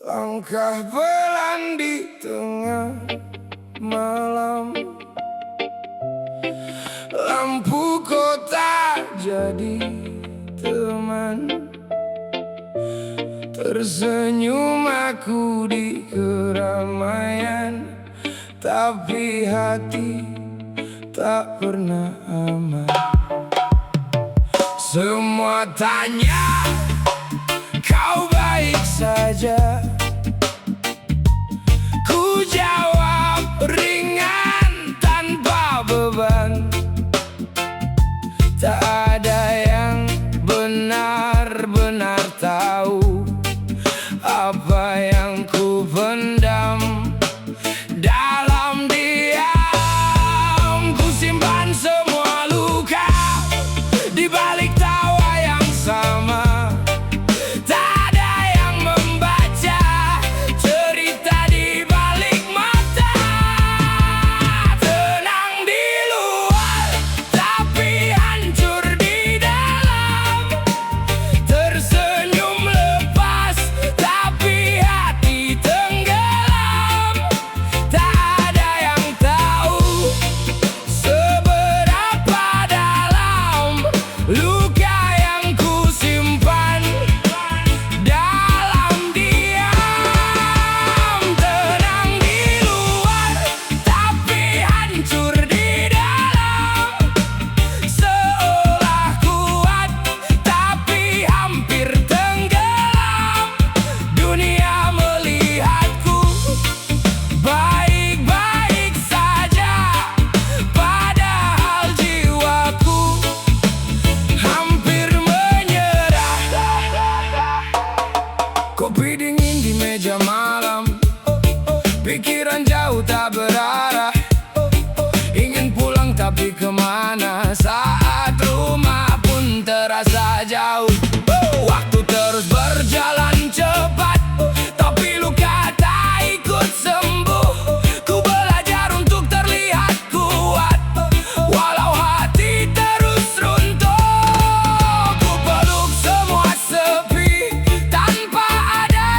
Langkah pelan di tengah malam, lampu kota jadi teman. Tersenyum aku di keramaian, tapi hati tak pernah aman. Semua tanya, kau baik saja? Ku jawab ringan tanpa beban. Tak ada yang benar-benar tahu apa yang ku pendam dalam diam. Ku simpan semua luka di balik tawa yang sama. Tak ada yang membaca cerita di balik mata. Tenang di luar, tapi hancur di dalam. Tersenyum lepas, tapi hati tenggelam. Tak ada yang tahu seberapa dalam luka yang ku simpan dalam diam. Tenang di luar, tapi hancur di dalam. Seolah kuat, tapi hampir tenggelam. Dunia melihatku baik-baik saja, padahal jiwaku hampir menyerah. Kopi dingin di meja malam, pikiran jauh tak berarah. Ingin pulang tapi kemana, saat rumah pun terasa jauh. Waktu terus berjalan cepat, tapi luka tak ikut sembuh. Ku belajar untuk terlihat kuat, walau hati terus runtuh. Ku peluk semua sepi, tanpa ada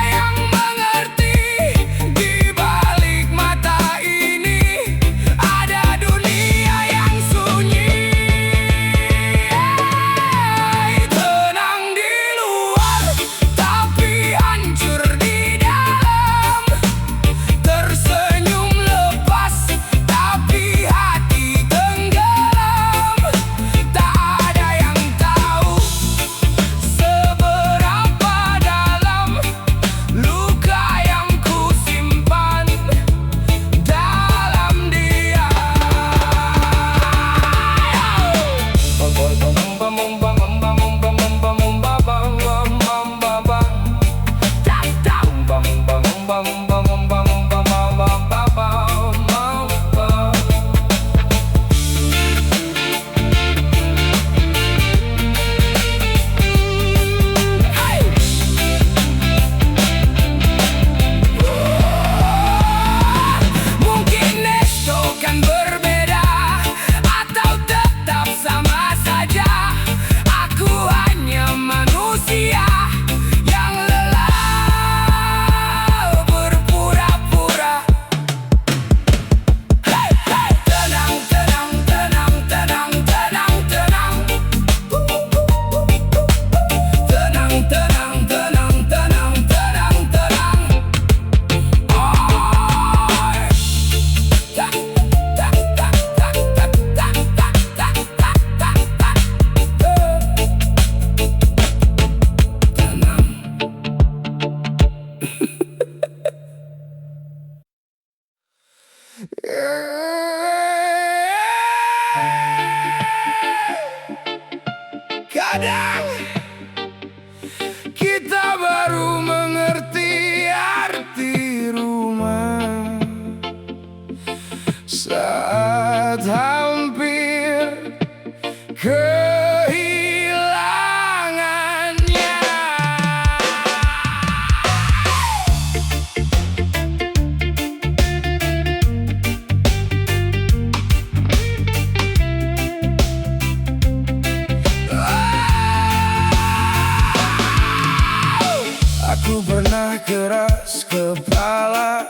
Aku pernah keras kepala,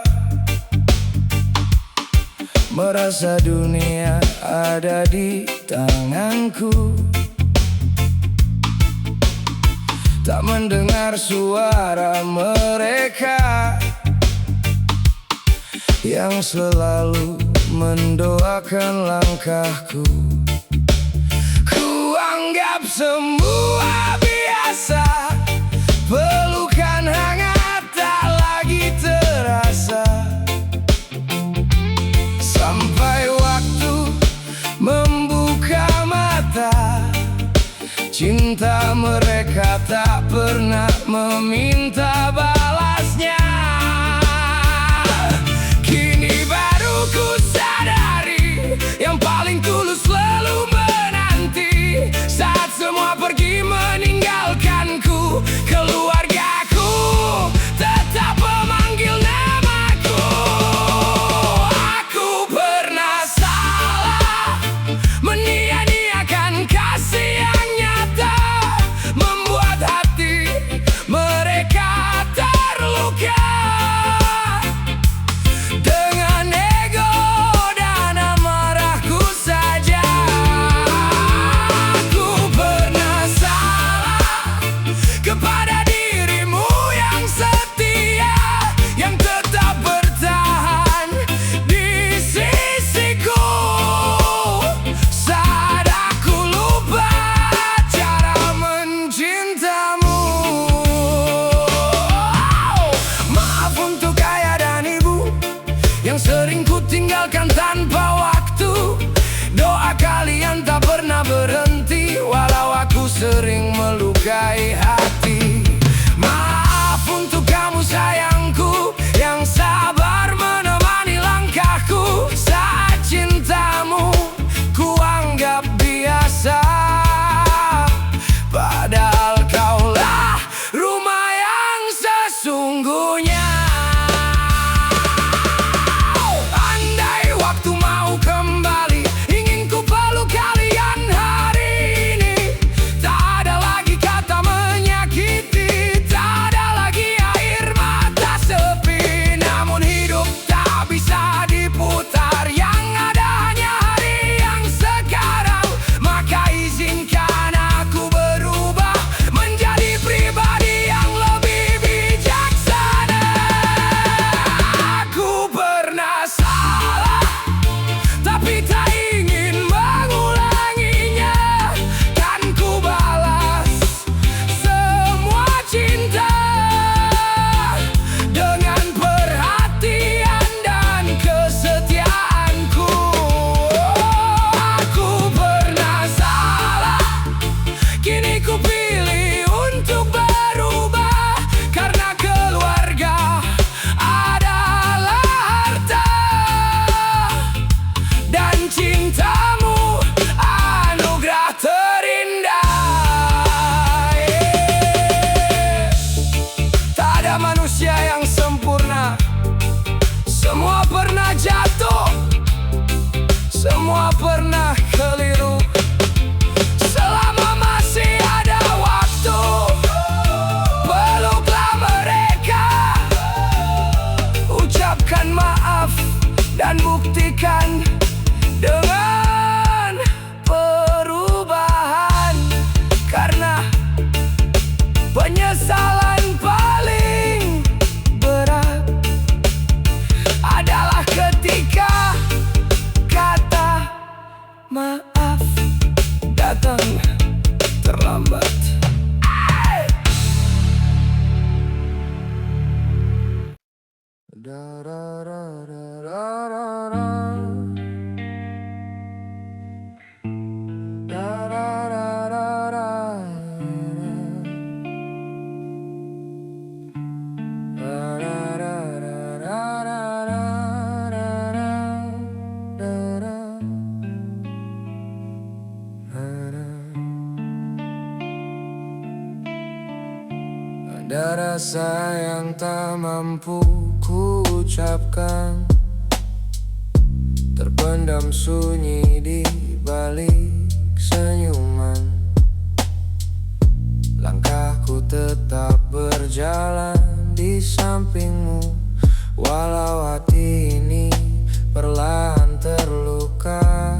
merasa dunia ada di tanganku, tak mendengar suara mereka yang selalu mendoakan langkahku. Ku anggap semua biasa, pelukan hangat tak lagi terasa, sampai waktu membuka mata. Cinta mereka tak pernah meminta balasnya. Kini baru ku sadari, yang paling tulus selalu menanti. Saat semua pergi meninggalkanku, keluargaku tetap memanggil namaku. Aku pernah salah, menyia-nyiakan kasih yang nyata, membuat hati mereka terluka. Dengan ego dan amarahku saja, aku pernah salah kepada dirimu yang setia, yang tetap bertahan di sisiku. Saat aku lupa cara mencintamu. Maaf untuk ayah dan ibu yang sering ku tinggalkan tanpa waktu. Doa kalian tak pernah berhenti, walau aku sering melukai hati. Maaf untuk kamu sayangku, yang sabar menemani langkahku. Saat cintamu ku anggap biasa, padahal kaulah rumah yang sesungguhnya. Andai waktu mau kembali, ingin ku peluk kalian hari ini. Tak ada lagi kata menyakiti, tak ada lagi air mata sepi. Namun hidup tak bisa diputar, yang ada hanya hari yang sekarang. Maka izinkan aku berubah menjadi pribadi yang lebih bijaksana. Aku pernah salah, tapi tak ingin mengulanginya. Kan ku balas semua cinta dengan perhatian dan kesetiaanku. Aku pernah salah, kini ku pilih untuk berubah. Karena keluarga adalah harta, dan cintamu anugerah terindah. Tak ada manusia yang sempurna, semua pernah jatuh, semua pernah keliru. Selama masih ada waktu, peluklah mereka, ucapkan maaf dan buktikan dengan perubahan. Karena penyesalan paling berat adalah ketika kata maaf datang terlambat. Ada rasa yang tak mampu ku ucapkan, terpendam sunyi di balik senyuman. Langkahku tetap berjalan di sampingmu, walau hati ini perlahan terluka.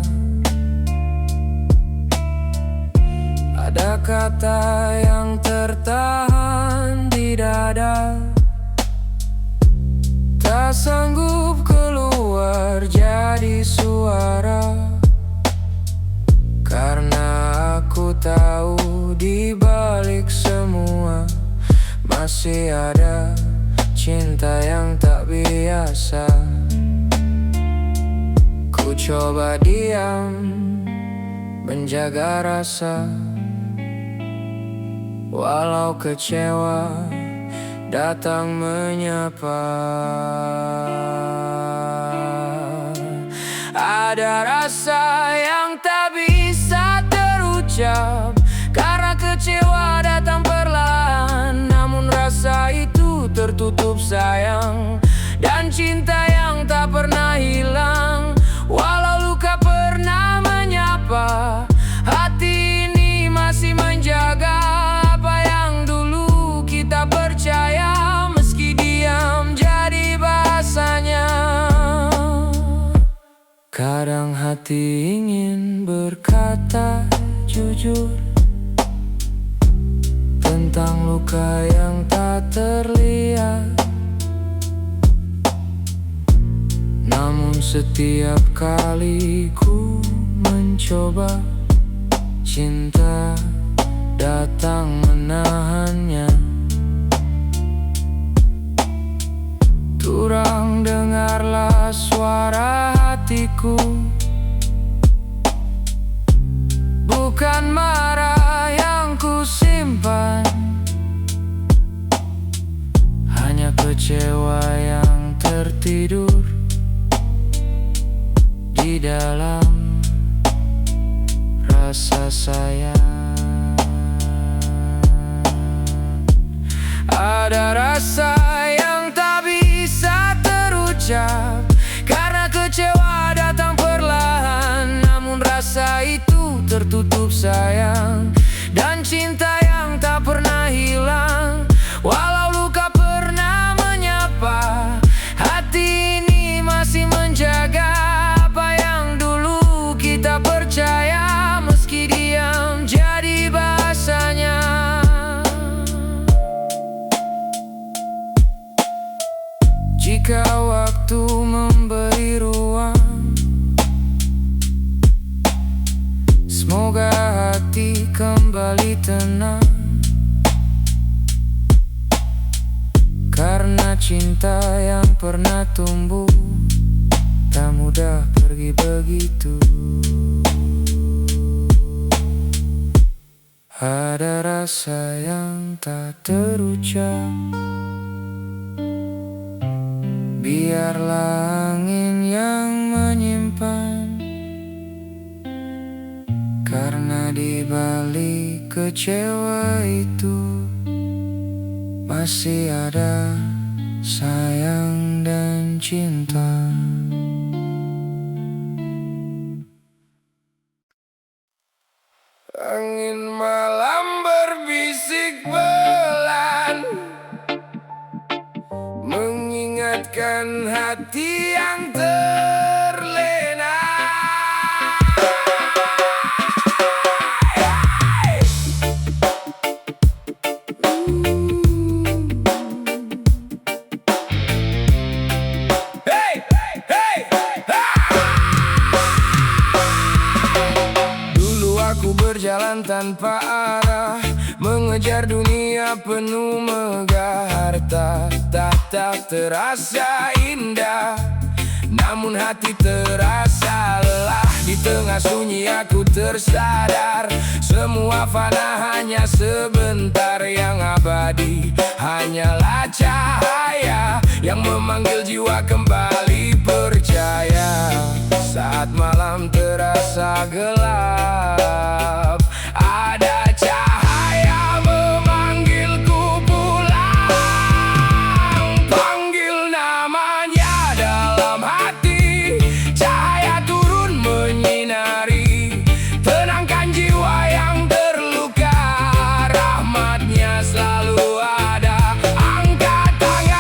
Ada kata yang tertahan di dada, tak sanggup keluar jadi suara. Karena aku tahu di balik semua masih ada cinta yang tak biasa. Ku coba diam, menjaga rasa, walau kecewa datang menyapa. Ada rasa yang tak bisa terucap, karena kecewa datang perlahan. Namun rasa itu tertutup sayang, dan cinta yang tak pernah hilang. Walau luka pernah menyapa, hati ini masih menjaga apa yang dulu kita percaya. Meski diam jadi bahasanya. Kadang hati ingin berkata jujur tentang luka yang tak terlihat, namun setiap kali ku mencoba, cinta datang menahannya. Turang dengarlah suara hatiku, bukan marah yang ku simpan, hanya kecewa yang tertidur di dalam rasa sayang. Ada rasa yang tak bisa terucap, karena kecewa datang perlahan. Namun rasa itu tertutup sayang, dan cinta yang tak pernah hilang. Walau luka pernah menyapa, hati ini masih menjaga apa yang dulu kita percaya. Meski diam jadi bahasanya. Jika waktu memberi ruang, semoga hati kembali tenang. Karena cinta yang pernah tumbuh tak mudah pergi begitu. Ada rasa yang tak terucap, biarlah angin yang menyimpan. Karena di balik kecewa itu masih ada sayang dan cinta. Angin malam berbisik pelan, mengingatkan hati yang terlena. Hey, hey, dulu aku berjalan tanpa arah, mengejar dunia penuh megah. Harta tak terasa indah, namun hati terasa lelah. Di tengah sunyi aku tersadar, semua fana hanya sebentar. Yang abadi hanyalah cahaya yang memanggil jiwa kembali percaya. Saat malam terasa gelap, ada cahaya memanggilku pulang. Panggil namanya dalam hati, cahaya turun menyinari, tenangkan jiwa yang terluka. Rahmatnya selalu ada, angkat tangan.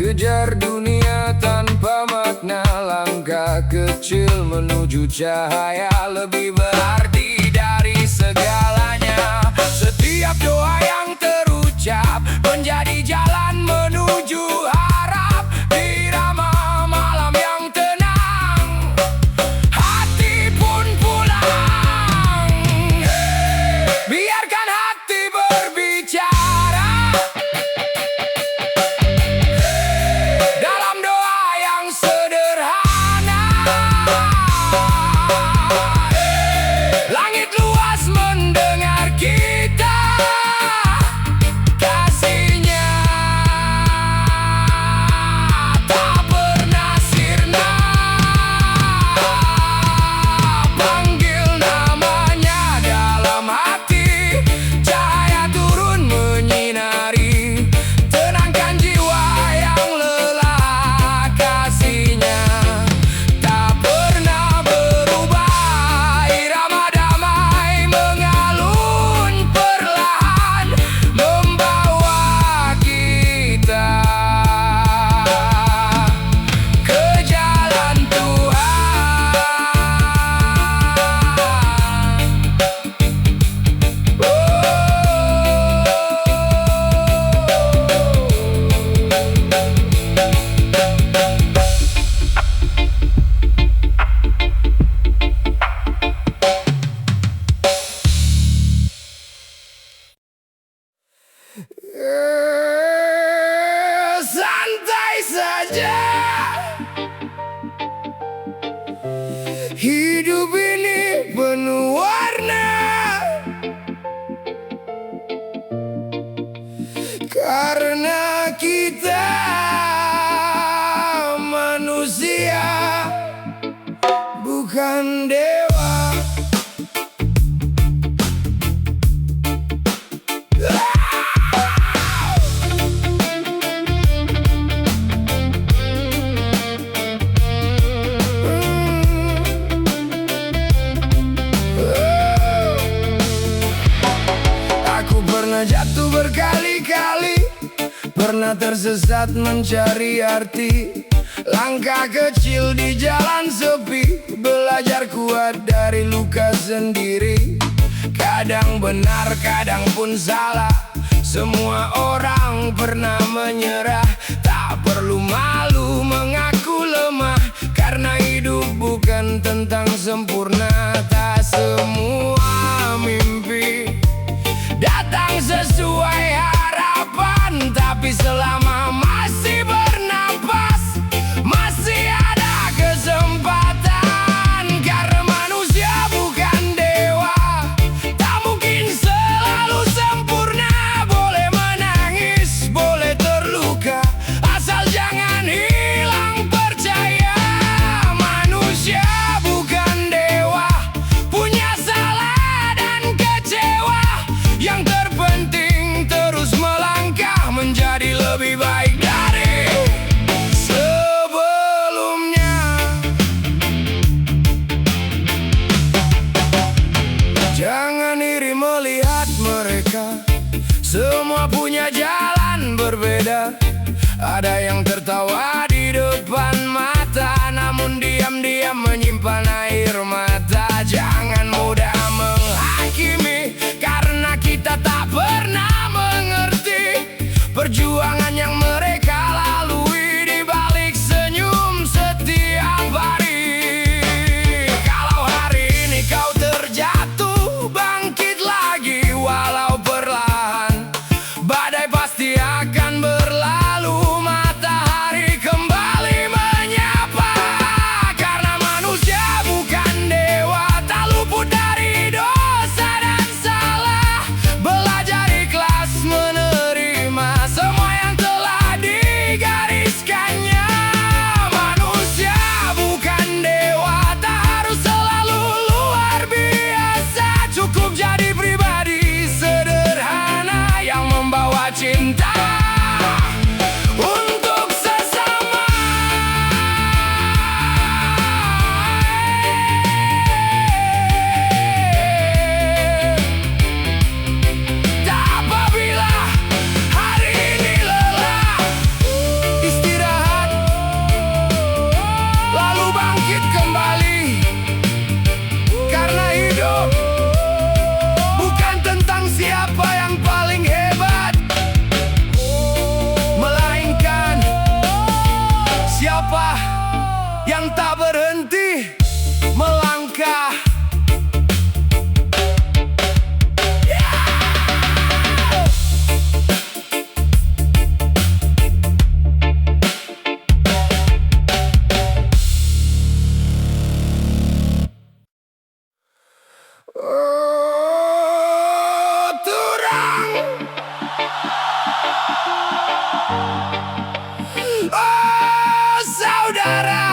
kejar dunia tanpa makna. Langkah kecil menuju cahaya lebih berarti dari segalanya. Setiap doa yang terucap menjadi jalan menuju harap. Irama malam yang tenang, hati pun pulang. Biarkan hati berbicara dalam doa yang sederhana. Langit luas mendengar kita. Kasihnya tak pernah sirna. Panggil namanya dalam hati, cahaya turun menyinari. Tenangkan jiwa yang lelah. Kasihnya tak pernah berubah. Irama damai mengalun perlahan, membawa kita ke jalan Tuhan. Santai saja, hidup ini penuh warna. Karena kita manusia, bukan dewa. Aku pernah jatuh berkali-kali, pernah tersesat mencari arti. Langkah kecil di jalan sepi, belajar kuat dari luka sendiri. Kadang benar, kadang pun salah. Semua orang pernah menyerah. Tak perlu malu mengaku lemah, karena hidup bukan tentang sempurna. Tak semua mimpi datang sesuai harapan, tapi selama masih bernapas, masih ada kesempatan. Karena manusia bukan dewa, tak mungkin selalu sempurna. Boleh menangis, boleh terluka, asal jangan hilang percaya. Manusia bukan dewa, punya salah dan kecewa. Yang terpenting terus melangkah menjadi lebih baik dari sebelumnya. Jangan iri melihat mereka, semua punya jalan berbeda. Ada yang tertawa di depan mata, namun diam-diam menyimpan air mata. Jangan mudah menghakimi, karena kita tak pernah mengerti perjuangan yang mereka lalui di balik senyum setiap hari. Kalau hari ini kau terjatuh, bangkit lagi walau perlahan. Badai pasti akan berlalu, matahari kembali yang tak berhenti melangkah. Oh, turang. Oh, saudara.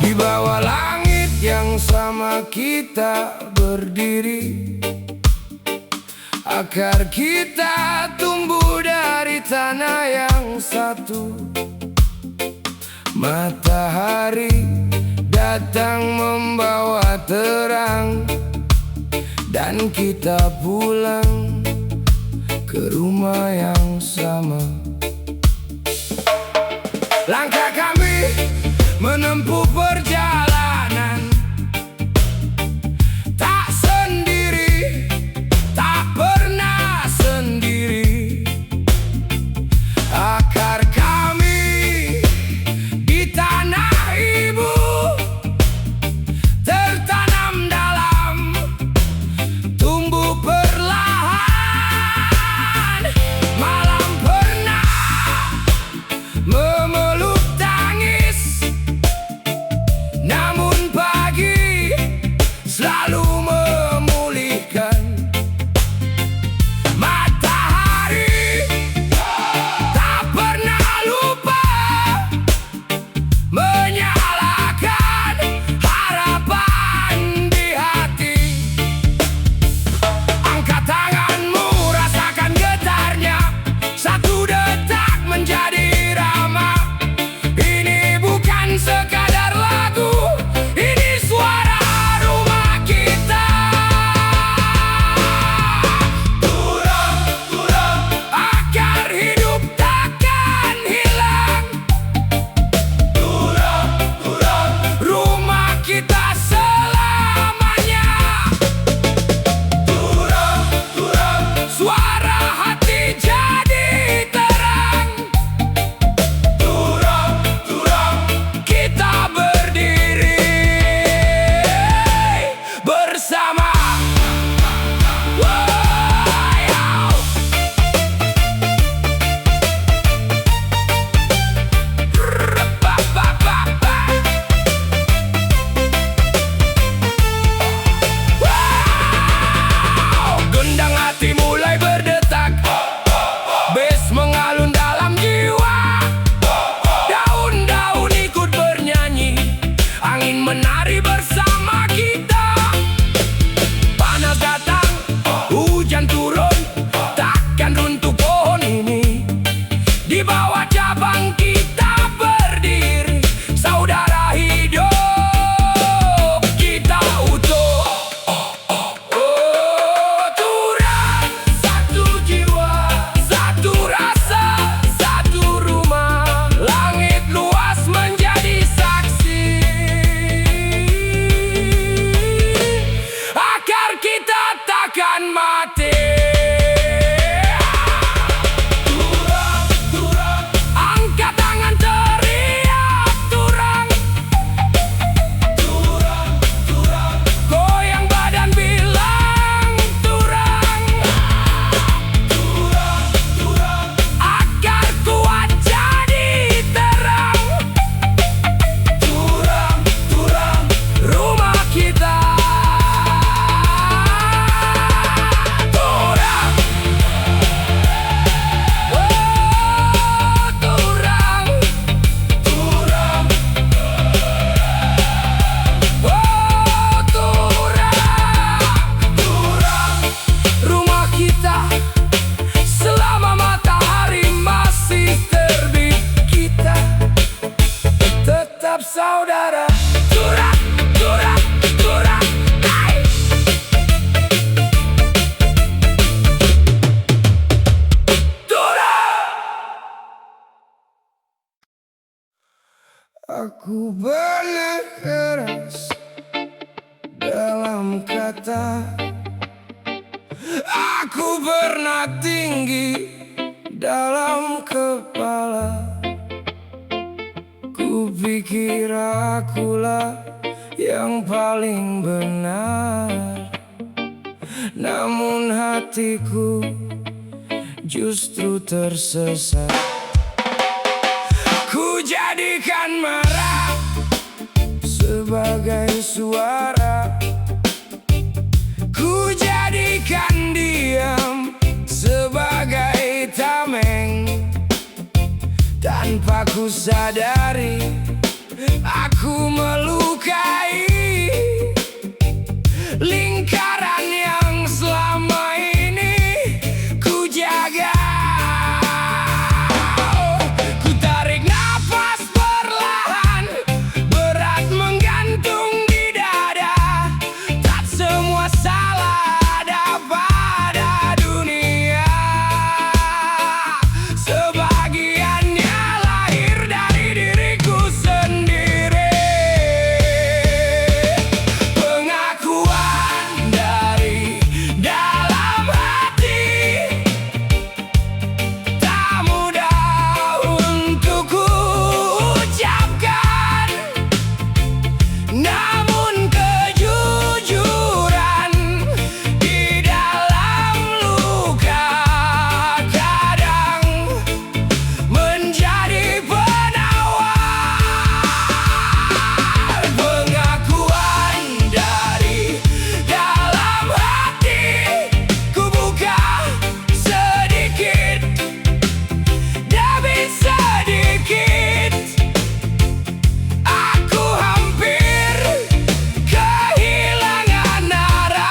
Di bawah langit yang sama kita berdiri, akar kita tumbuh dari tanah yang satu. Matahari datang membawa terang, dan kita pulang ke rumah yang sama. Langkah kami menempuh perjalanan, tak sendiri, tak pernah sendiri. Akar kami di tanah ibu, tertanam dalam, tumbuh perlahan. Malam Aku pernah keras dalam kata, aku pernah tinggi dalam kepala. Ku pikir akulah yang paling benar, namun hatiku justru tersesat. Ku jadikan marah sebagai suara, ku jadikan diam sebagai tameng. Tanpa ku sadari, aku melukai lingkaran yang selama ini ku jaga. Ku tarik nafas perlahan, berat menggantung di dada. Tak semua salah ada pada dunia, sebagiannya lahir dari diriku sendiri. Pengakuan dari dalam hati tak mudah untuk ku ucapkan, namun kejujuran di dalam luka kadang menjadi penawar. Pengakuan dari dalam hati ku buka sedikit demi sedikit. Aku hampir kehilangan arah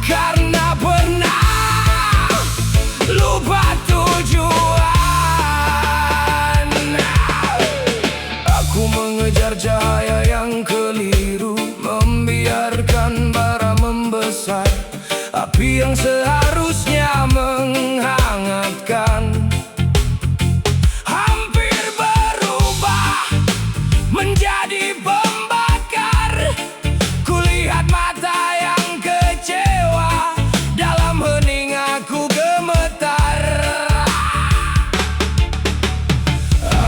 karena pernah lupa tujuan. Aku mengejar cahaya yang keliru, membiarkan bara membesar, api yang seharusnya menghangatkan hampir berubah menjadi pembakar. Kulihat mata yang kecewa, dalam hening aku gemetar.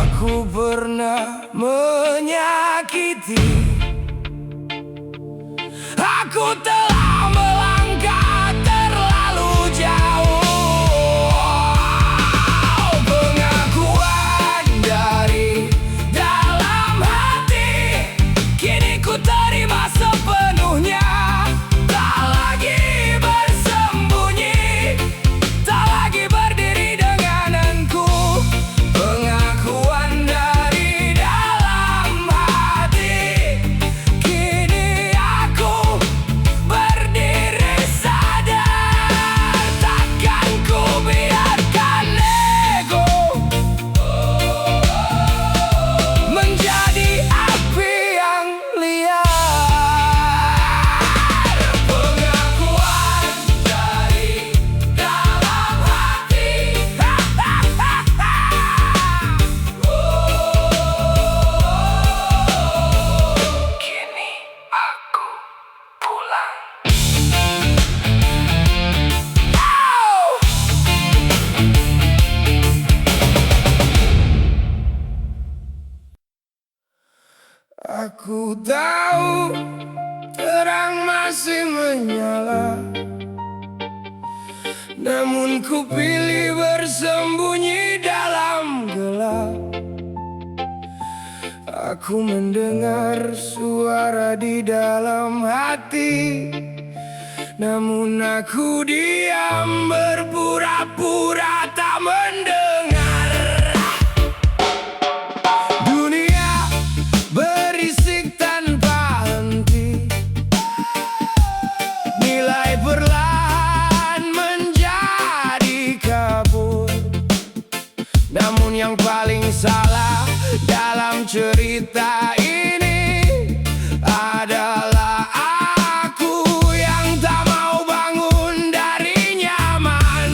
Aku pernah menyakiti, aku telah melangkah terlalu jauh. Pengakuan dari dalam hati kini ku terima sepenuhnya. Tak lagi bersembunyi, tak lagi berdiri dengananku. Pengakuan dari dalam hati, kini aku berdiri sadar. Takkan ku biarkan ego menjadi api yang liar. Pengakuan dari dalam hati, kini aku pulang. Aku tahu terang masih menyala, namun ku pilih bersembunyi dalam gelap. Aku mendengar suara di dalam hati, namun aku diam berpura-pura tak mendengar. Dunia berisik tanpa henti, nilai perlahan menjadi kabur. Namun yang paling salah dalam cerita ini adalah aku yang tak mau bangun dari nyaman.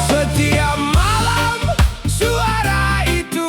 Setiap malam suara itu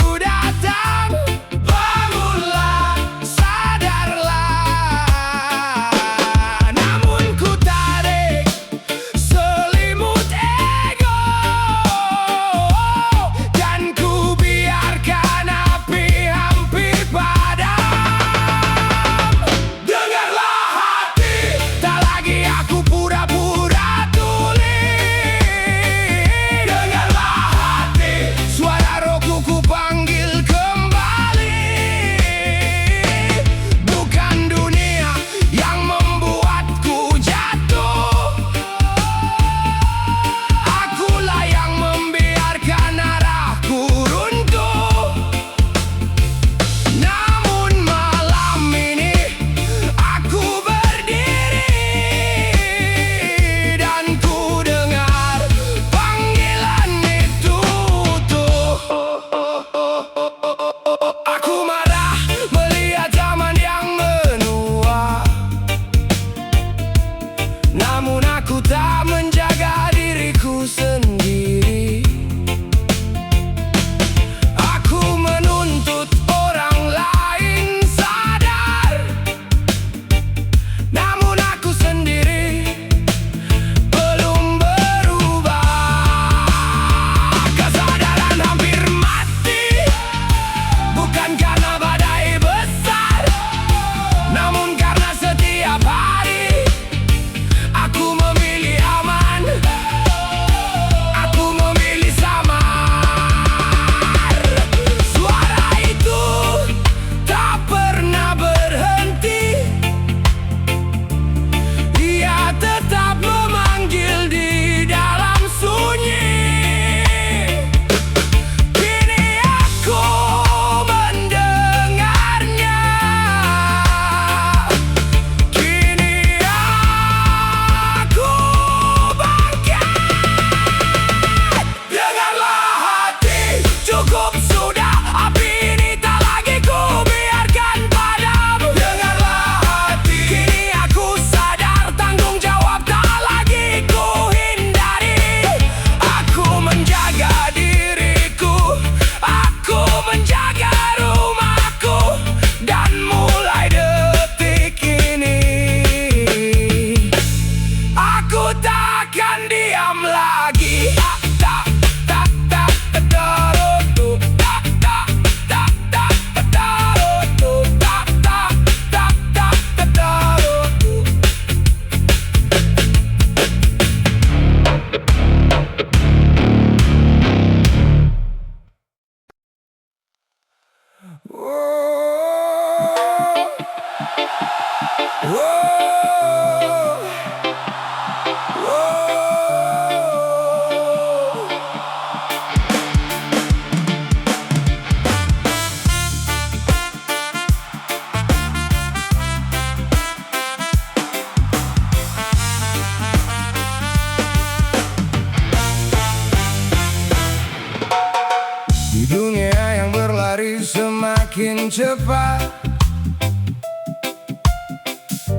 semakin cepat.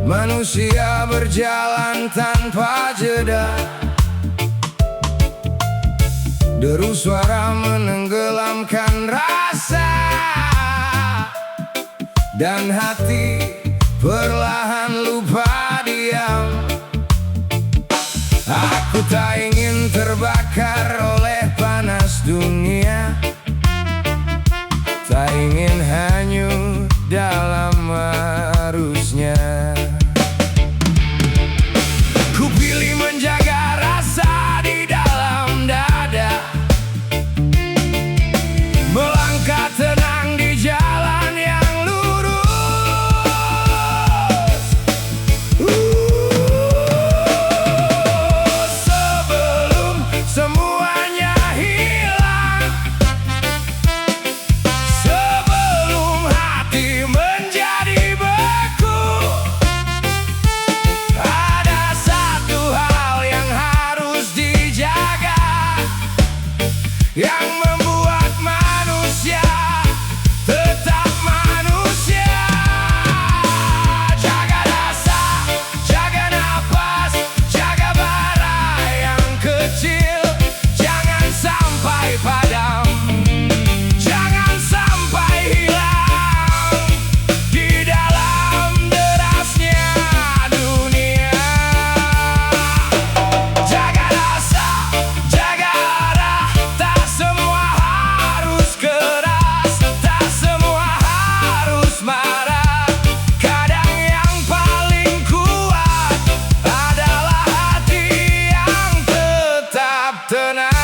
Manusia berjalan tanpa jeda. Deru suara menenggelamkan rasa, dan hati perlahan lupa diam. Aku tak ingin terbakar oleh panas dunia, tak ingin hanyut dalam arusnya. Ku pilih menjaga rasa di dalam dada, melangkah tenang di jalan yang lurus. Sebelum semuanya hilang, sebelum hati menjadi beku, ada satu hal yang harus dijaga, yang membuat manusia tetap manusia. Jaga rasa, jaga napas, jaga bara yang kecil, jangan sampai padam, jangan sampai hilang di dalam derasnya dunia. Jaga rasa, jaga arah, tak semua harus keras, tak semua harus marah. Kadang yang paling kuat adalah hati yang tetap tenang.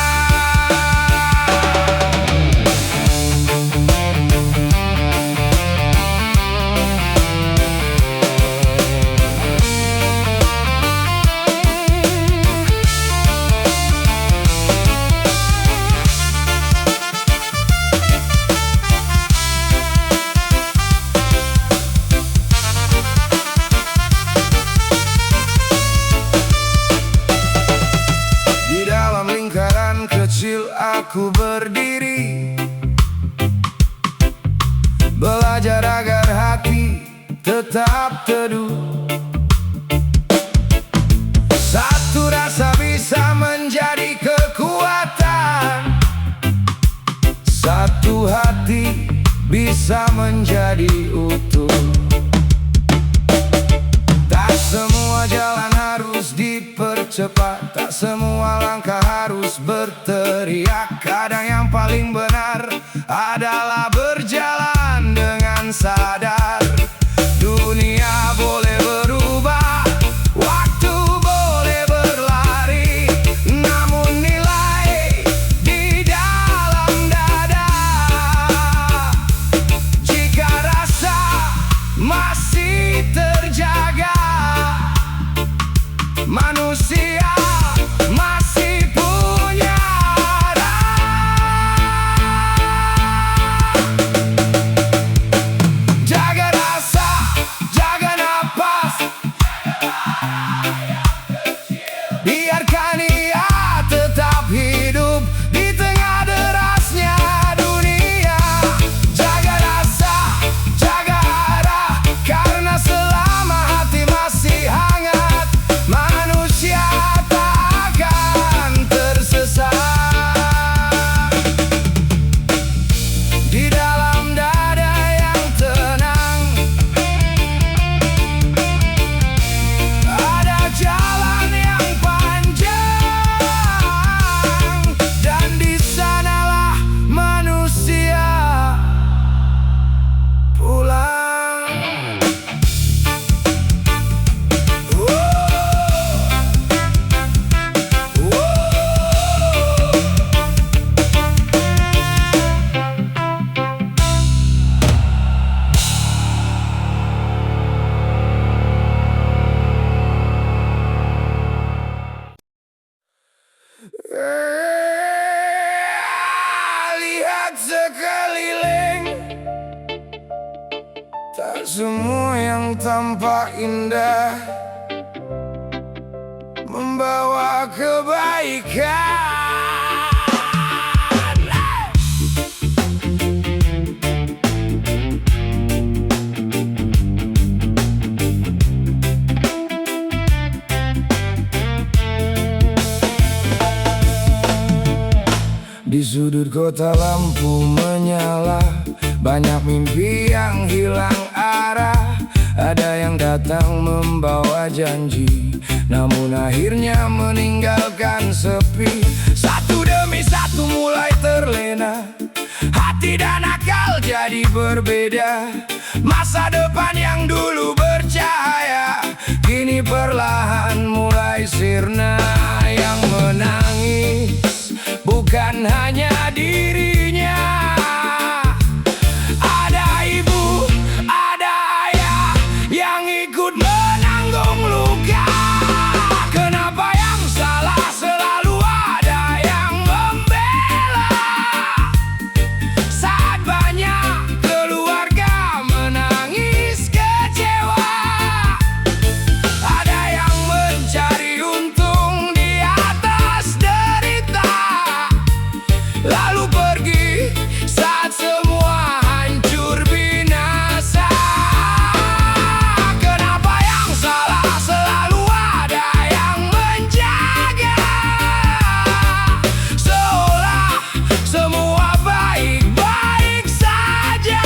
Di dalam lingkaran kecil aku berdiri, belajar agar hati tetap teduh. Satu rasa bisa menjadi kekuatan, satu hati bisa menjadi utuh. Tak semua jalan harus dipercepat, tak semua langkah harus berteriak. Kadang yang paling benar adalah berjalan dengan sadar. Dunia boleh berubah, waktu boleh berlari, namun nilai di dalam dada. Jika rasa masih terjaga, manusia masih punya arah. Jaga rasa, jaga napas, biarkan ia tetap hidup di tengah derasnya dunia. Jaga rasa, jaga arah, karena selama hati masih hangat, manusia tak akan tersesat. Di dalam dada yang tenang ada jalan yang panjang, dan di sanalah manusia pulang. Lihat sekeliling, tak semua yang tampak indah membawa kebaikan. Di sudut kota lampu menyala, banyak mimpi yang hilang arah. Ada yang datang membawa janji, namun akhirnya meninggalkan sepi. Satu demi satu mulai terlena, hati dan akal jadi berbeda. Masa depan yang dulu bercahaya, kini perlahan mulai sirna. Yang menangis bukan hanya dirinya, ada ibu, ada ayah yang ikut menanggung luka. Kenapa yang salah selalu ada yang membela? Saat banyak keluarga menangis kecewa, ada yang mencari untung di atas derita, lalu pergi saat semua hancur binasa. Kenapa yang salah selalu ada yang menjaga, seolah semua baik-baik saja,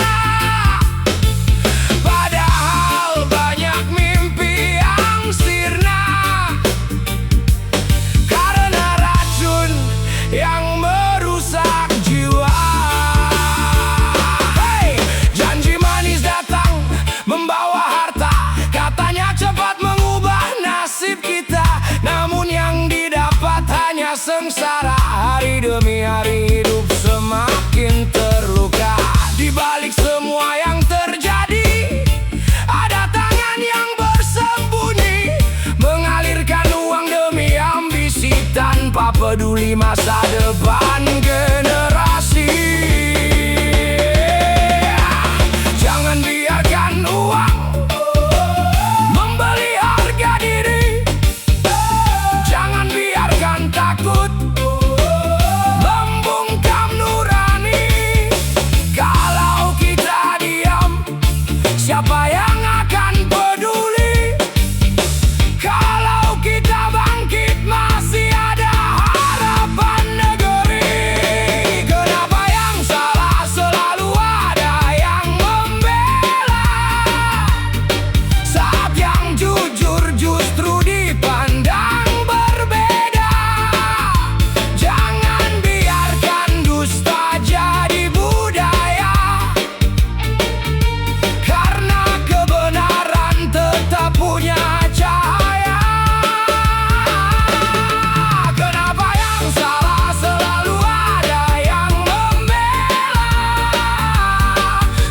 padahal banyak mimpi yang sirna karena racun yang merusak jiwa. Hey, janji manis datang membawa harta, katanya cepat mengubah nasib kita, namun yang didapat hanya sengsara. Hari demi hari hidup semakin terluka. Di balik semua yang terjadi, ada tangan yang bersembunyi, mengalirkan uang demi ambisi, tanpa peduli masa depan generasi. Jangan biarkan uang membeli harga diri, jangan biarkan takut membungkam nurani. Kalau kita diam, siapa yang akan peduli? Kalau kita bangkit, masih ada harapan negeri. Kenapa yang salah selalu ada yang membela, saat yang jujur justru dipandang berbeda? Jangan biarkan dusta jadi budaya, karena kebenaran tetap punya cahaya. Kenapa yang salah selalu ada yang membela,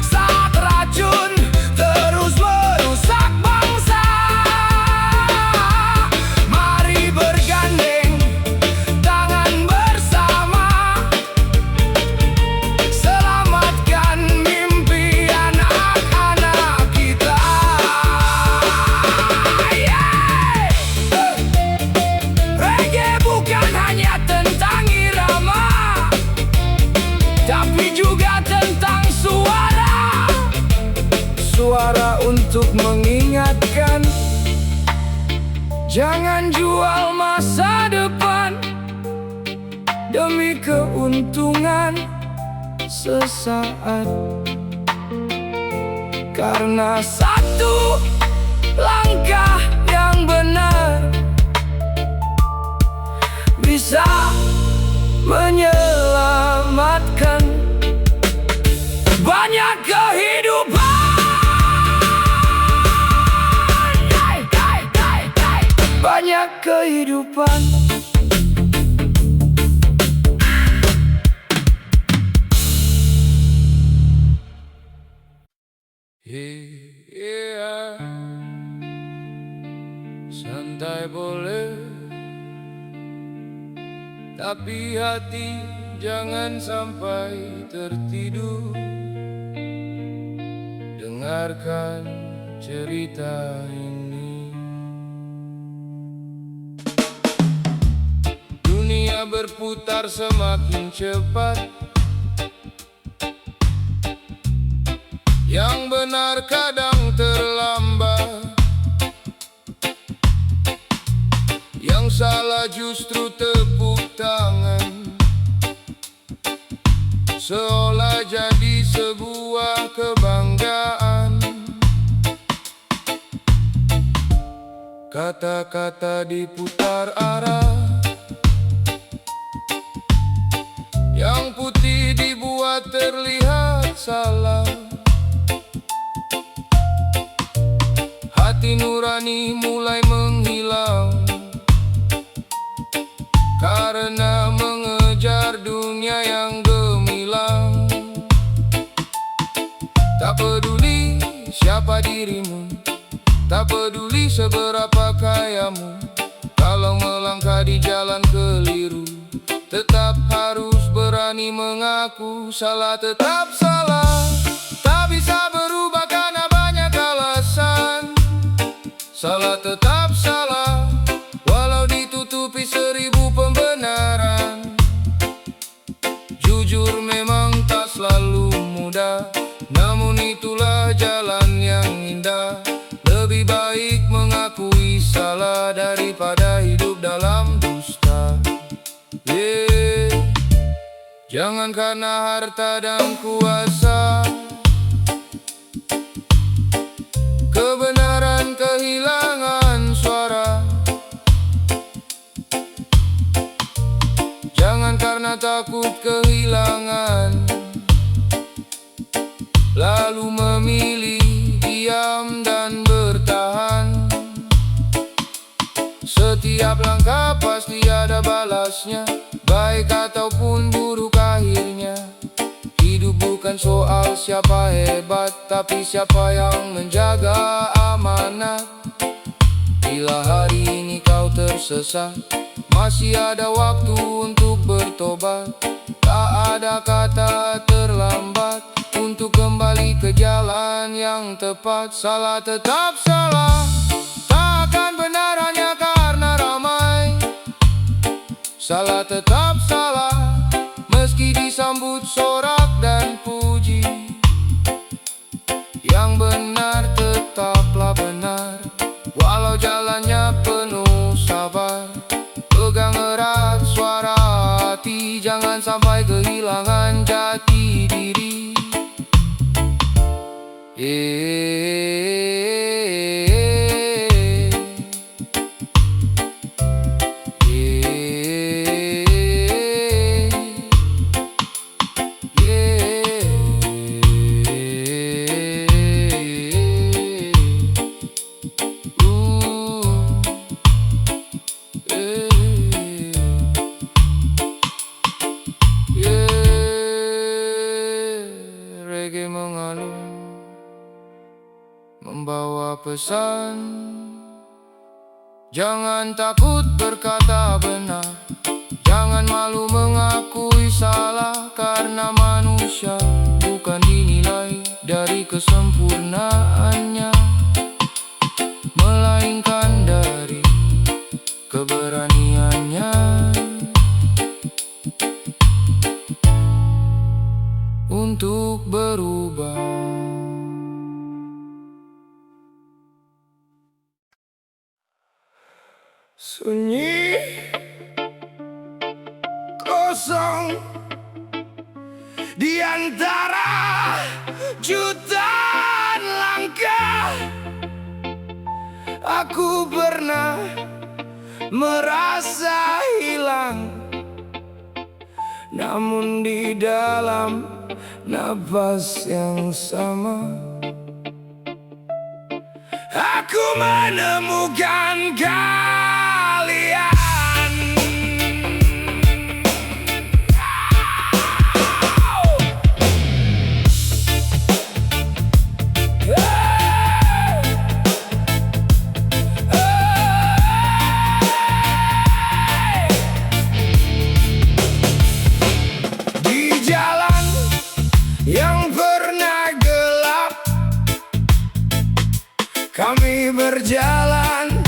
saat racun terus merusak bangsa? Mari bergandeng tangan bersama, selamatkan mimpi anak-anak kita. Reggae bukan hanya tentang irama, tapi juga tentang suara. Suara untuk mengingatkan, jangan jual masa depan demi keuntungan sesaat. Karena satu langkah yang benar bisa menyelamatkan banyak kehidupan. Banyak kehidupan. Yeah. Santai boleh, tapi hati jangan sampai tertidur. Dengarkan cerita ini. Dunia berputar semakin cepat, yang benar kadang terlambat, yang salah justru tepuk tangan. seolah jadi sebuah kebanggaan. Kata-kata diputar arah, yang putih dibuat terlihat salah. Hati nurani mulai menghilang karena mengejar dunia yang gemilang. Tak peduli siapa dirimu, tak peduli seberapa kayamu, kalau melangkah di jalan keliru, tetap harus berani mengaku salah tetap salah. Tak bisa berubah karena banyak alasan. Salah tetap salah, walau ditutupi 1000 pembenaran. Jujur memang tak selalu mudah, namun itulah jalan yang indah. Lebih baik mengakui salah daripada hidup dalam dusta. Jangan karena harta dan kuasa kebenaran kehilangan suara. Jangan karena takut kehilangan lalu memilih diam dan bertahan. Setiap langkah pasti ada balasnya, baik ataupun buruk akhirnya. Hidup bukan soal siapa hebat, tapi siapa yang menjaga amanat. Bila hari ini kau tersesat, masih ada waktu untuk bertobat. Tak ada kata terlambat untuk kembali ke jalan yang tepat. Salah tetap salah, tak akan benar hanya karena ramai. Salah tetap salah, meski disambut sorak dan puji. Yang benar tetaplah benar, walau jalannya penuh sabar. Pegang erat suara hati, jangan sampai kehilangan jati diri. Reggae mengalun, membawa pesan. Jangan takut berkata benar, jangan malu mengakui salah. Karena manusia bukan dinilai dari kesempurnaannya, melainkan dari keberaniannya untuk berubah. Sunyi, kosong, di antara jutaan langkah. Aku pernah merasa hilang, namun di dalam napas yang sama aku menemukan kalian. Di jalan yang pernah gelap, kami berjalan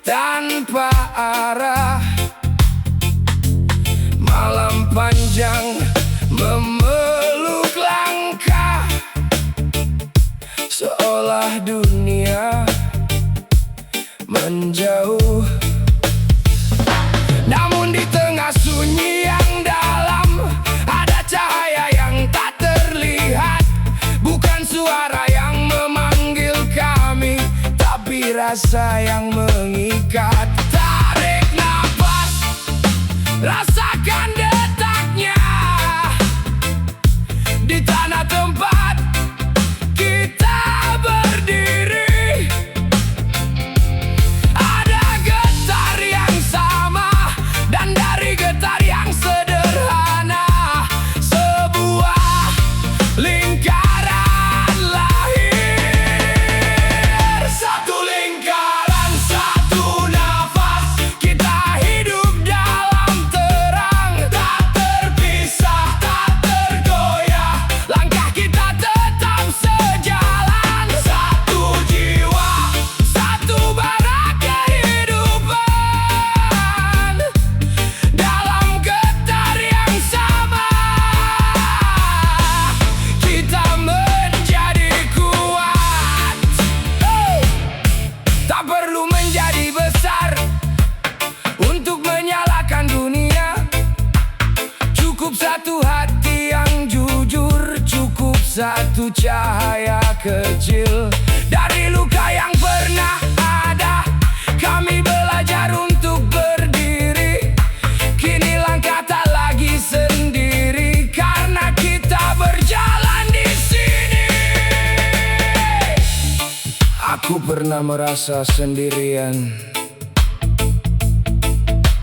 tanpa arah. Malam panjang memeluk langkah, seolah dunia menjauh. Namun di tengah sunyi yang dalam ada cahaya yang rasa yang mengikat. Tarik nafas, rasakan detaknya di tanah tempat kita berdiri. Ada getar yang sama, dan dari getar yang sederhana sebuah lingkaran lahir. Satu lingkaran, satu nafas, kita hidup dalam terang, tak terpisah, tak tergoyah. Langkah kita tetap sejalan. Satu jiwa, satu bara kehidupan, dalam getar yang sama kita menjadi kuat. Tak perlu menjadi besar untuk menyalakan dunia. Cukup satu hati yang jujur, cukup satu cahaya kecil. Dari luka yang pernah ada, kami belajar untuk berdiri. Kini langkah tak lagi sendiri, karena kita berjalan di sini. Aku pernah merasa sendirian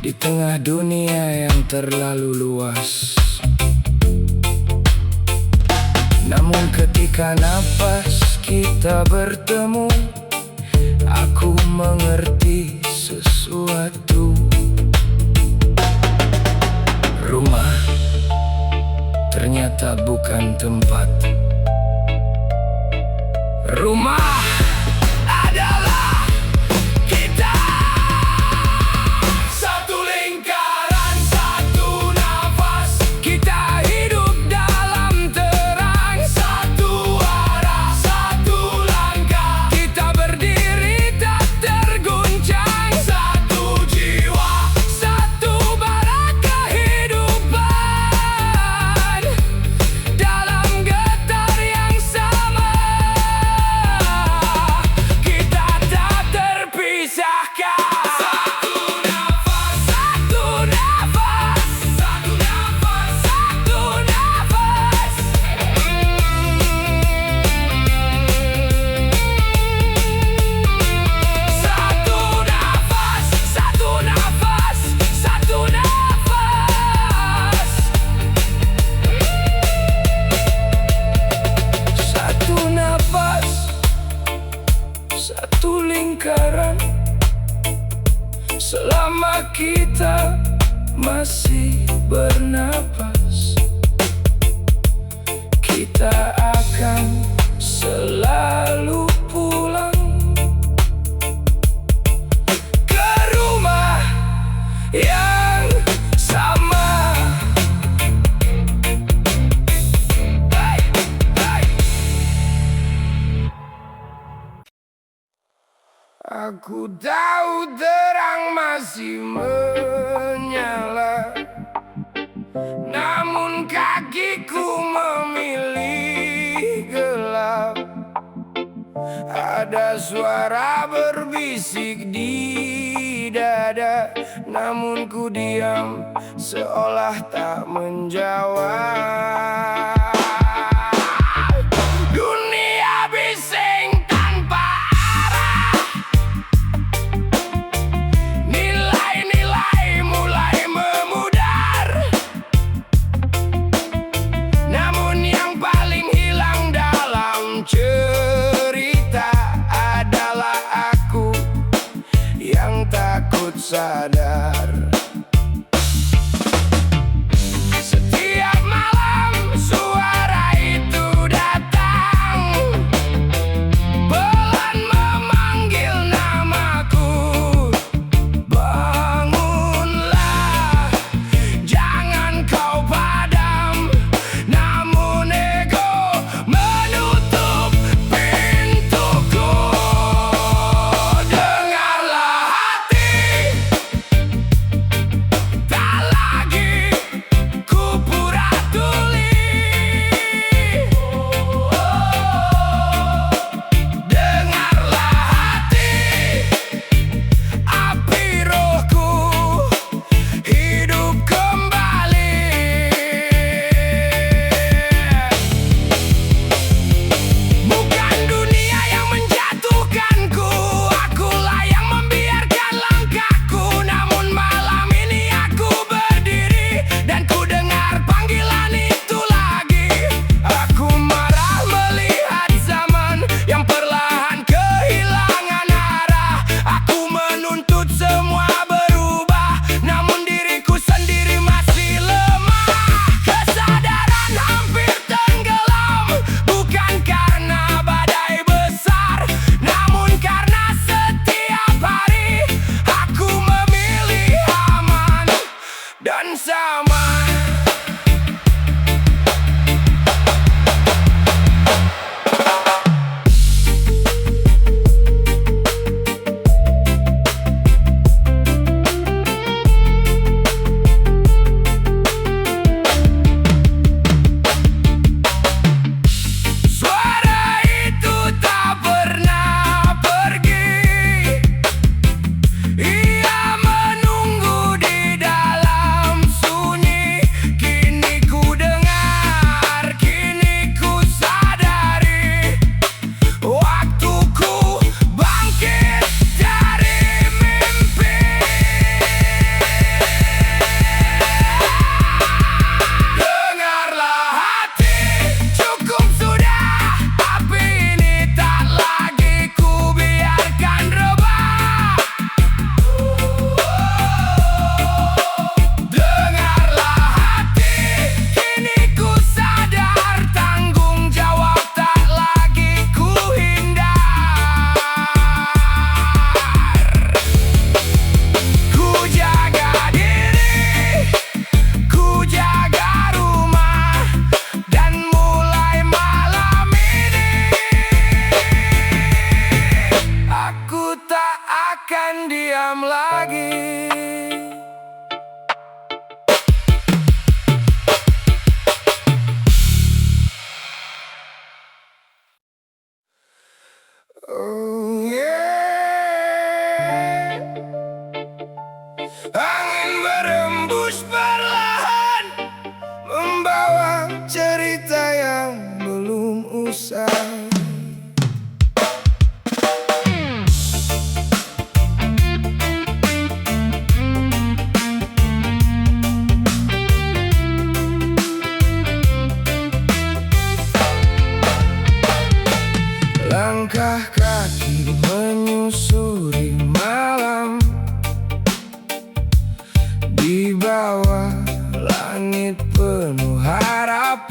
di tengah dunia yang terlalu luas. Namun ketika nafas kita bertemu, aku mengerti sesuatu. Rumah ternyata bukan tempat. Rumah adalah kita. Satu lingkaran, satu nafas, kita hidup dalam terang. Satu arah, satu langkah, kita berdiri tak terguncang. Satu jiwa, satu bara kehidupan, dalam getar yang sama kita tak terpisahkan. Satu nafas, satu nafas, satu nafas, satu nafas. Satu nafas, satu nafas, satu nafas. Satu nafas, satu lingkaran. Selama kita masih bernapas, kita akan selalu pulang ke rumah yang sama. Hey, hey. Aku tahu terang masih menyala, namun kakiku memilih gelap. Ada suara berbisik di dada, namun ku diam seolah tak menjawab. Dunia bising tanpa arah, nilai-nilai mulai memudar. Namun yang paling hilang dalam cerita adalah aku yang takut sadar. Setiap malam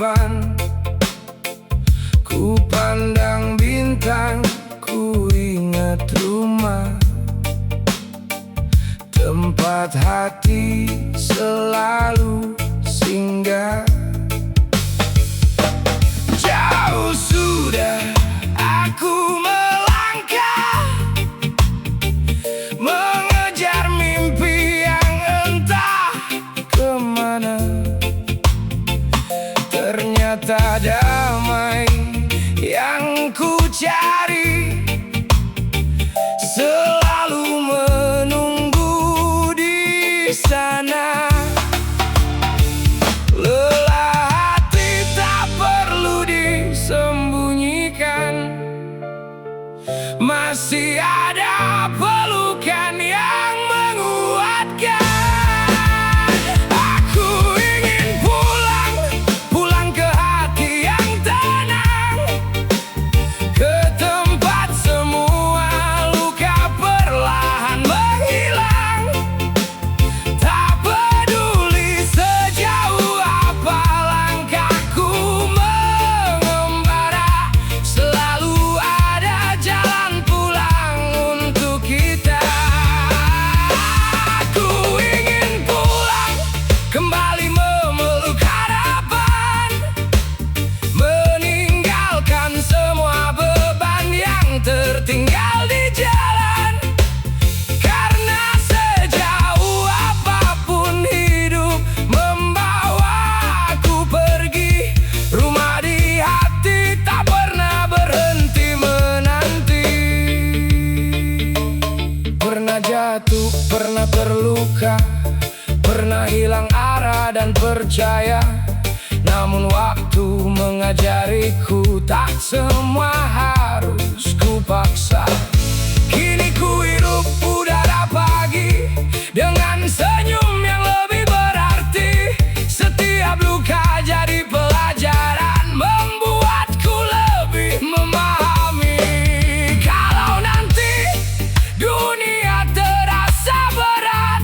harapan. Ku pandang bintang, ku ingat rumah, tempat hati selalu singgah. Jauh sudah aku melangkah, mengejar mimpi yang entah kemana. Ternyata damai yang ku cari selalu menunggu di sana. Lelah hati tak perlu disembunyikan, masih ada pelukan yang menguatkan. Aku ingin pulang, pulang ke hati yang tenang, ke tempat semua luka perlahan menghilang. Tak peduli sejauh apa langkahku mengembara, selalu ada jalan pulang untuk kita. Aku ingin pulang, kembali memeluk harapan, meninggalkan semua beban yang tertinggal di jalan. Karena sejauh apapun hidup membawaku pergi, rumah di hati tak pernah berhenti menanti. Pernah jatuh, pernah terluka, pernah hilang arah dan percaya. Namun waktu mengajariku tak semua harus ku paksa. Kini ku hirup udara pagi dengan senyum yang lebih berarti. Setiap luka jadi pelajaran, membuatku lebih memahami. Kalau nanti dunia terasa berat,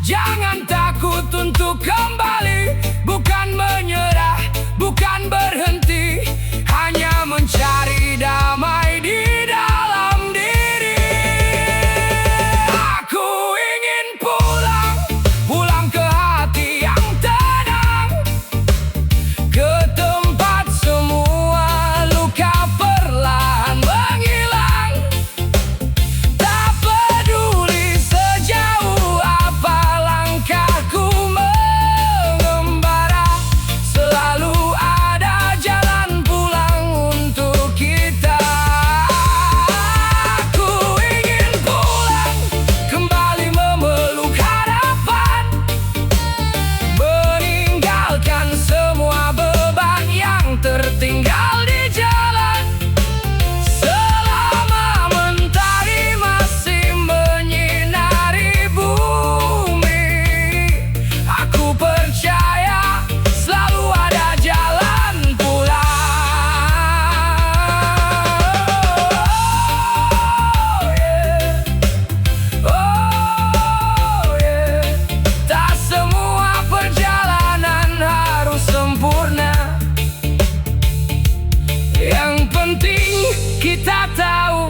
jangan takut untuk kembali. Bukan menyerah, bukan berhenti, hanya mencari damai di dalam diri. Aku ingin pulang, pulang ke hati yang tenang, ke tempat semua luka perlahan menghilang. Tak peduli sejauh apa langkahku mengembara, selalu ada jalan pulang untuk kita. Aku ingin pulang, kembali memeluk harapan, meninggalkan semua beban yang tertinggal di jalan. Selama mentari masih menyinari bumi, aku percaya selalu ada jalan pulang. Oh yeah. Tak semua perjalanan harus sempurna. Yang penting kita tahu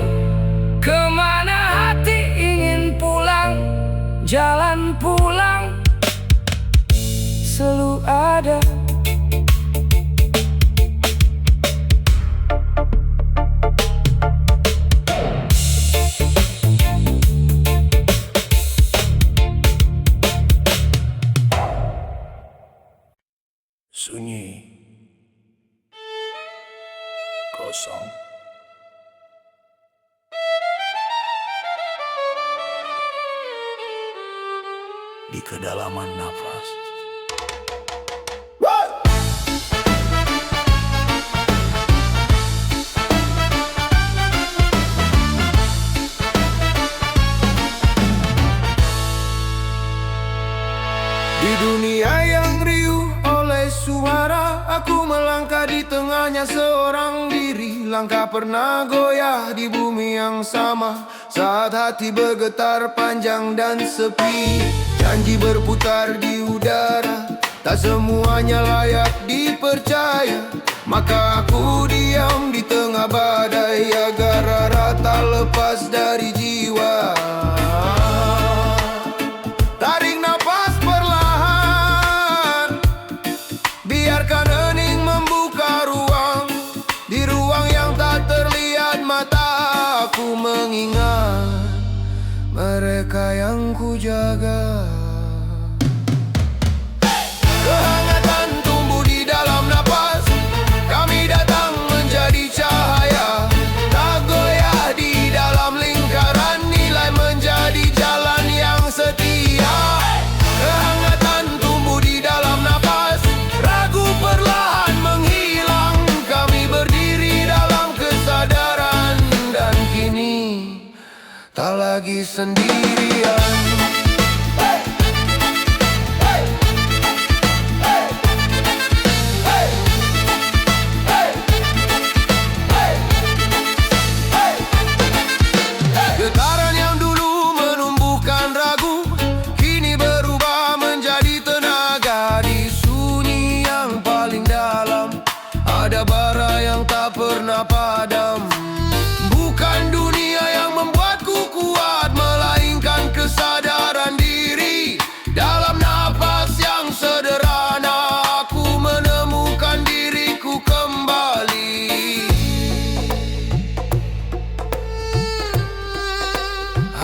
kemana hati ingin pulang. Jalan pulang selalu ada. Sunyi, kosong. Di kedalaman nafas. Di dunia yang riuh oleh suara, aku melangkah di tengahnya seorang diri. Langkah pernah goyah di bumi yang sama, saat hati bergetar panjang dan sepi. Janji berputar di udara, tak semuanya layak dipercaya. Maka aku diam di tengah badai agar rara tak lepas dari jiwa. Tarik nafas perlahan, biarkan hening membuka ruang. Di ruang yang tak terlihat mata, aku mengingat mereka yang ku jaga. Kehangatan tumbuh di dalam napas, kami datang menjadi cahaya. Tak goyah di dalam lingkaran, nilai menjadi jalan yang setia. Kehangatan tumbuh di dalam napas, ragu perlahan menghilang. Kami berdiri dalam kesadaran, dan kini tak lagi sendirian. Getaran yang dulu menumbuhkan ragu, kini berubah menjadi tenaga. Di sunyi yang paling dalam, ada bara yang tak pernah padam. Bukan dunia yang membuatku kuat, melainkan kesadaran diri. Dalam napas yang sederhana, aku menemukan diriku kembali.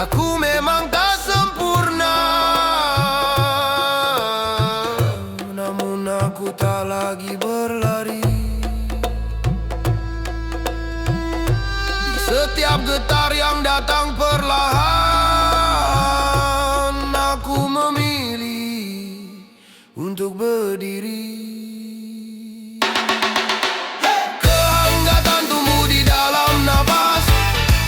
Aku memang tak sempurna, namun aku tak lagi berlari. Di setiap getar yang datang perlahan, aku memilih untuk berdiri. Kehangatan tumbuh di dalam napas,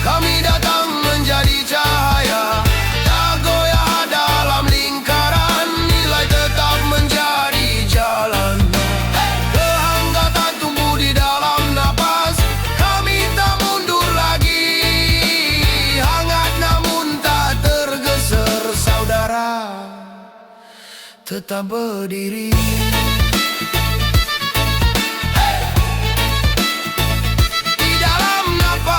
kami datang menjadi cahaya. Tak goyah dalam lingkaran, nilai tetap menjadi jalan. Kehangatan tumbuh di dalam napas, kami tak mundur lagi. Hangat namun tak tergeser, saudara tetap berdiri. Di dalam napas,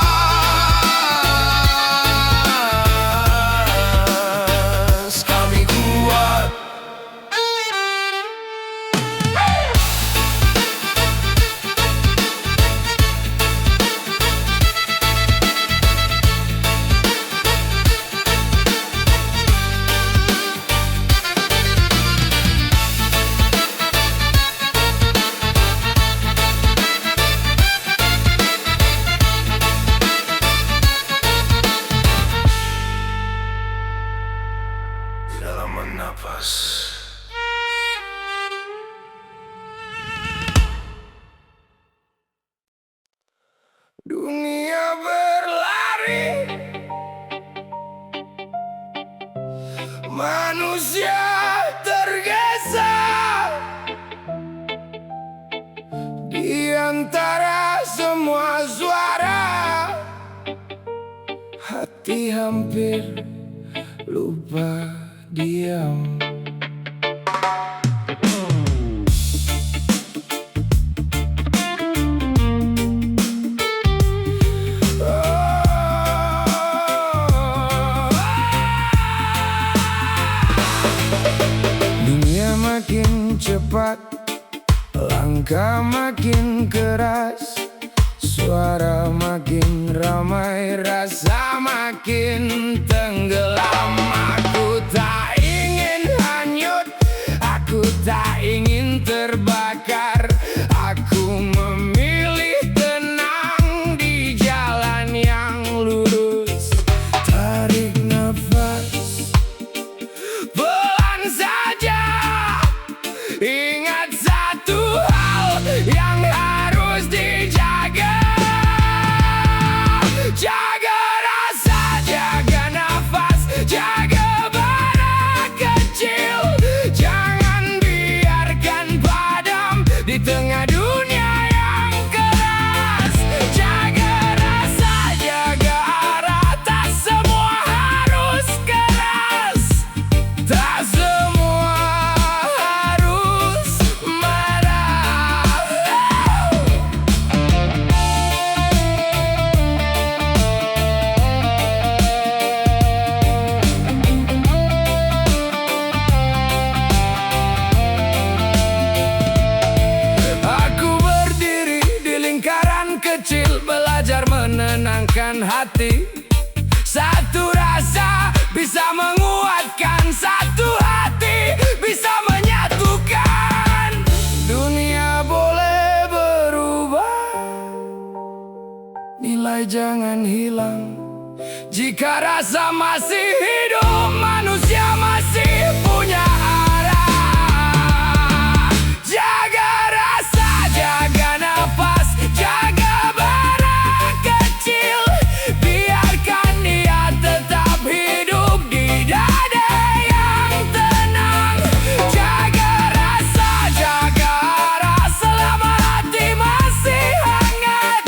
kami kuat. Di dalam napas. Dunia berlari, manusia tergesa di antara semua suara. Hati hampir lupa diam. Dunia makin cepat, langkah makin keras, suara makin ramai, rasa makin tenggelam. Aku tak ingin hanyut, aku tak ingin terbakar. Aku memilih tenang di jalan yang lurus. Tarik nafas pelan saja, ingat satu hal yang harus dijaga. Jaga rasa, jaga nafas, jaga bara kecil. Jangan biarkan padam di tengah dunia yang keras. Jaga rasa, jaga arah, tak semua harus keras. Tak semua harus hati. Satu rasa bisa menguatkan, satu hati bisa menyatukan. Dunia boleh berubah, nilai jangan hilang. Jika rasa masih hidup, manusia masih punya arah. Jaga rasa, jaga nafas, jaga bara kecil. Biarkan dia tetap hidup di dada yang tenang. Jaga rasa, jaga arah, selama hati masih hangat.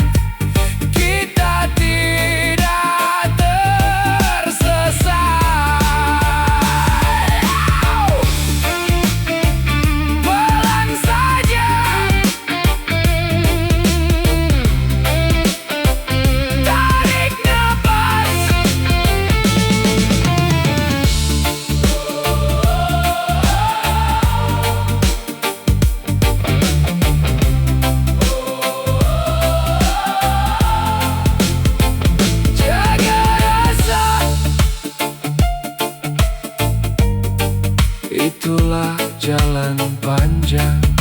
Kita tidak tersesat. Pelan saja, tarik nafas. Jaga rasa, itulah jalan panjang.